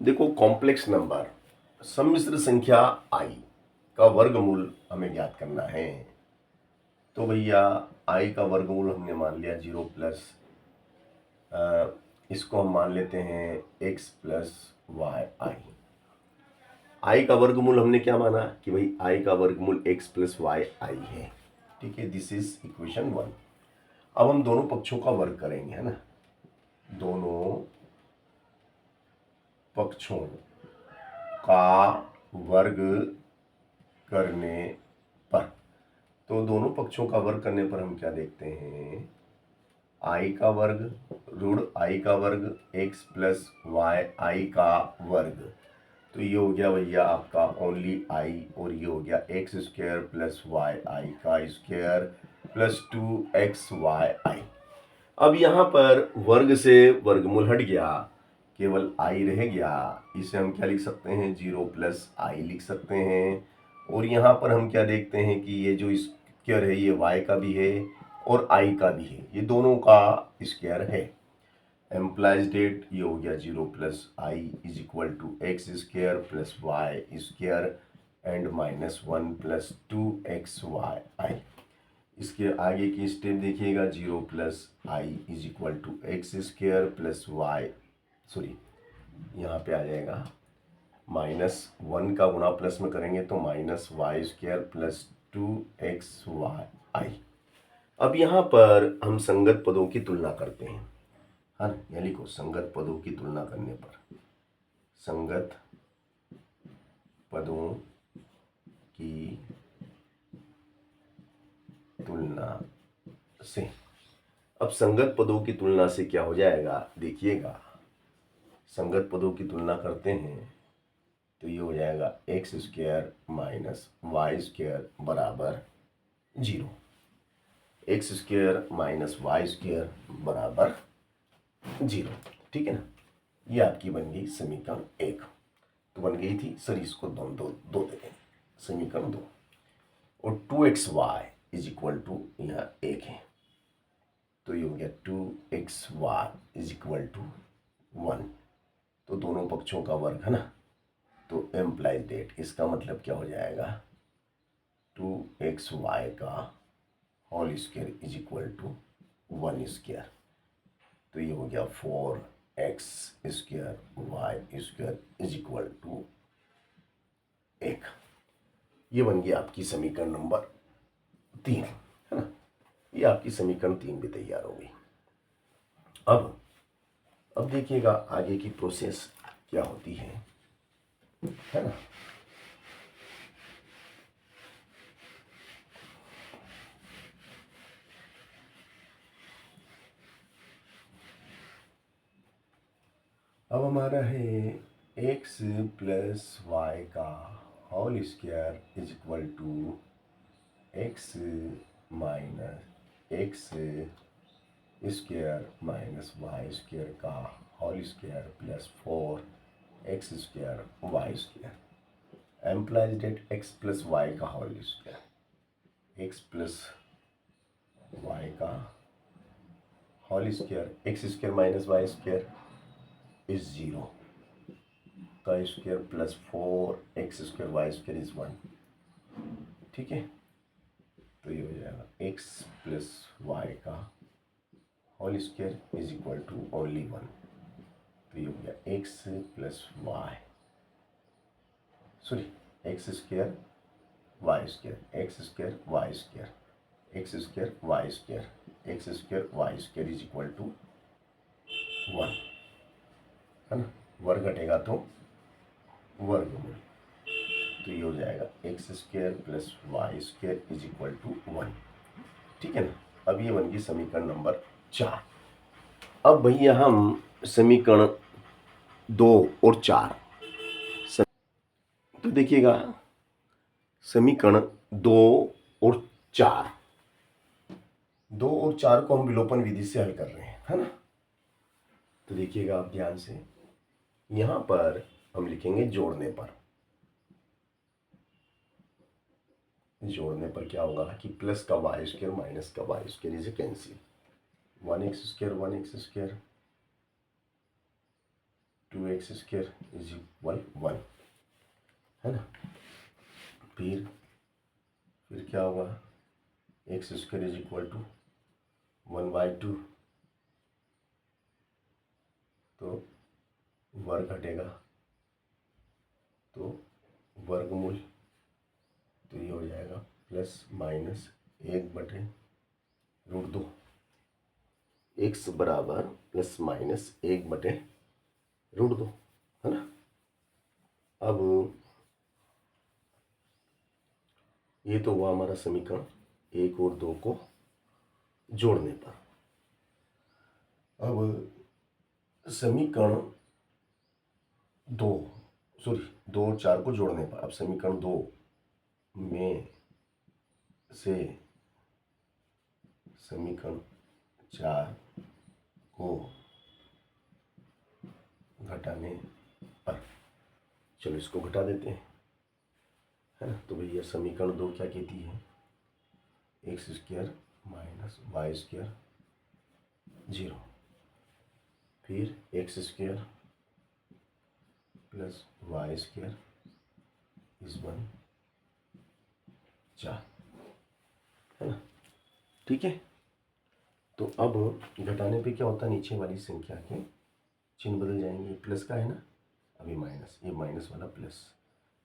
देखो, complex number सम्मिश्र संख्या i का वर्गमूल हमें ज्ञात करना है। तो भैया i का वर्गमूल हमने मान लिया 0 प्लस इसको हम मान लेते हैं x प्लस वाई i का वर्गमूल हमने क्या माना कि भाई i का वर्गमूल x प्लस वाई आई है। ठीक है, दिस इज इक्वेशन 1। अब हम दोनों पक्षों का वर्ग करेंगे, है ना। दोनों पक्षों का वर्ग करने पर, तो दोनों पक्षों का वर्ग करने पर हम क्या देखते हैं, i का वर्ग ऋण i का वर्ग x प्लस वाई आई का वर्ग। तो ये हो गया भैया आपका ओनली i, और ये हो गया एक्स स्क्वायर प्लस वाई आई का स्क्वायर प्लस 2xy। अब यहाँ पर वर्ग से वर्गमूल हट गया, केवल i रह गया। इसे हम क्या लिख सकते हैं, 0 प्लस आई लिख सकते हैं। और यहाँ पर हम क्या देखते हैं कि ये जो स्क्वायर है ये y का भी है और i का भी है, ये दोनों का स्क्वायर है। एम्प्लाइज डेट ये हो गया 0 plus i is equal to x square plus y square and -1 plus 2xy। इसके आगे की स्टेप देखिएगा, 0 plus i is equal to x square plus y, sorry यहाँ पे आ जाएगा -1 का गुणा प्लस में करेंगे तो -y स्क्वायर प्लस 2xy। अब यहाँ पर हम संगत पदों की तुलना करते हैं। हाँ, यहाँ लिखो, संगत पदों की तुलना करने पर, संगत पदों की तुलना से। अब संगत पदों की तुलना से क्या हो जाएगा, देखिएगा, संगत पदों की तुलना करते हैं तो ये हो जाएगा x square minus Y square बराबर 0, x square minus Y square बराबर 0। ठीक है ना, ये आपकी बन गई समीकरण 1। तो बन गई थी सर, इसको दो दो दो दे दें, समीकरण 2। और 2xy इज इक्वल टू यहाँ 1 है, तो ये हो गया 2xy इज इक्वल टू 1। तो दोनों पक्षों का वर्ग है ना, तो एम्प्लाइज डेट, इसका मतलब क्या हो जाएगा, 2xy का whole square is equal to 1 square. तो ये हो गया 4x square Y square is equal to 1। ये बन गया आपकी समीकरण नंबर 3, है ना। ये आपकी समीकरण 3 भी तैयार हो गई। अब देखिएगा आगे की प्रोसेस क्या होती है ना। अब हमारा है x प्लस वाई का whole square is equal to X minus X square minus Y square का whole square plus 4x square Y square. Implies that x plus Y का whole square, X plus Y का whole square, x square minus Y square is 0 का square plus 4x square Y square is 1। ठीक है, तो ये हो जाएगा x plus Y का whole square is equal to only 1। तो ये हो गया x plus y, sorry x square Y square, x square Y square, x square Y square, x square Y square is equal to 1, है ना। वर्ग घटेगा तो वर्गमूल, तो ये हो जाएगा x square plus y square is equal to 1। ठीक है ना। अब ये बन गई समीकरण नंबर 4। अब भैया हम समीकरण 2 और 4, तो देखिएगा समीकरण 2 और 4, 2 और 4 को हम विलोपन विधि से हल कर रहे हैं, है ना। तो देखिएगा आप ध्यान से, यहां पर हम लिखेंगे जोड़ने पर, जोड़ने पर क्या होगा कि प्लस का वाई स्क्वायर माइनस का y square is cancel, 1x square 1x square 2x² is equal 1, है ना। फिर क्या होगा, x² इज इक्वल टू 1/2, तो वर्ग घटेगा तो वर्गमूल, तो ये हो जाएगा +-1/√2, x बराबर +-1/√2, है ना। अब ये तो हुआ हमारा समीकरण 1 और 2 को जोड़ने पर। अब समीकरण 2 और 4 को जोड़ने पर, अब समीकरण 2 में से समीकरण 4 को घटाने पर, चलो इसको घटा देते हैं, है ना। तो भैया समीकरण 2 क्या कहती है, x² - y² 0, फिर x² + y² इज 1, 4, है ना। ठीक है, तो अब घटाने पे क्या होता है, नीचे वाली संख्या के चिन्ह बदल जाएंगे। प्लस का है ना, अभी माइनस, ये माइनस वाला प्लस,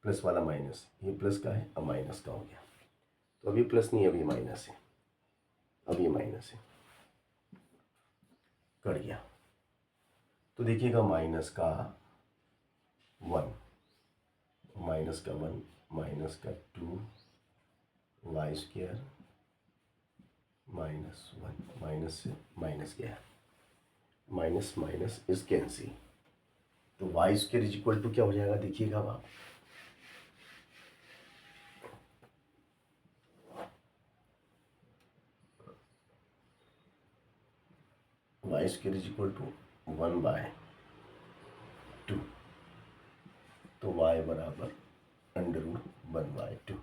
प्लस वाला माइनस, ये प्लस का है अब माइनस का हो गया। तो अभी प्लस नहीं, अभी माइनस है, अब ये माइनस है, कट गया। तो देखिएगा -1, -1, -2, y² -1, माइनस से माइनस गया, माइनस माइनस इज कैंसिल, तो y² इज इक्वल टू क्या हो जाएगा, देखिएगा अब आप, y² इज इक्वल टू 1/2, तो y बराबर √1/2।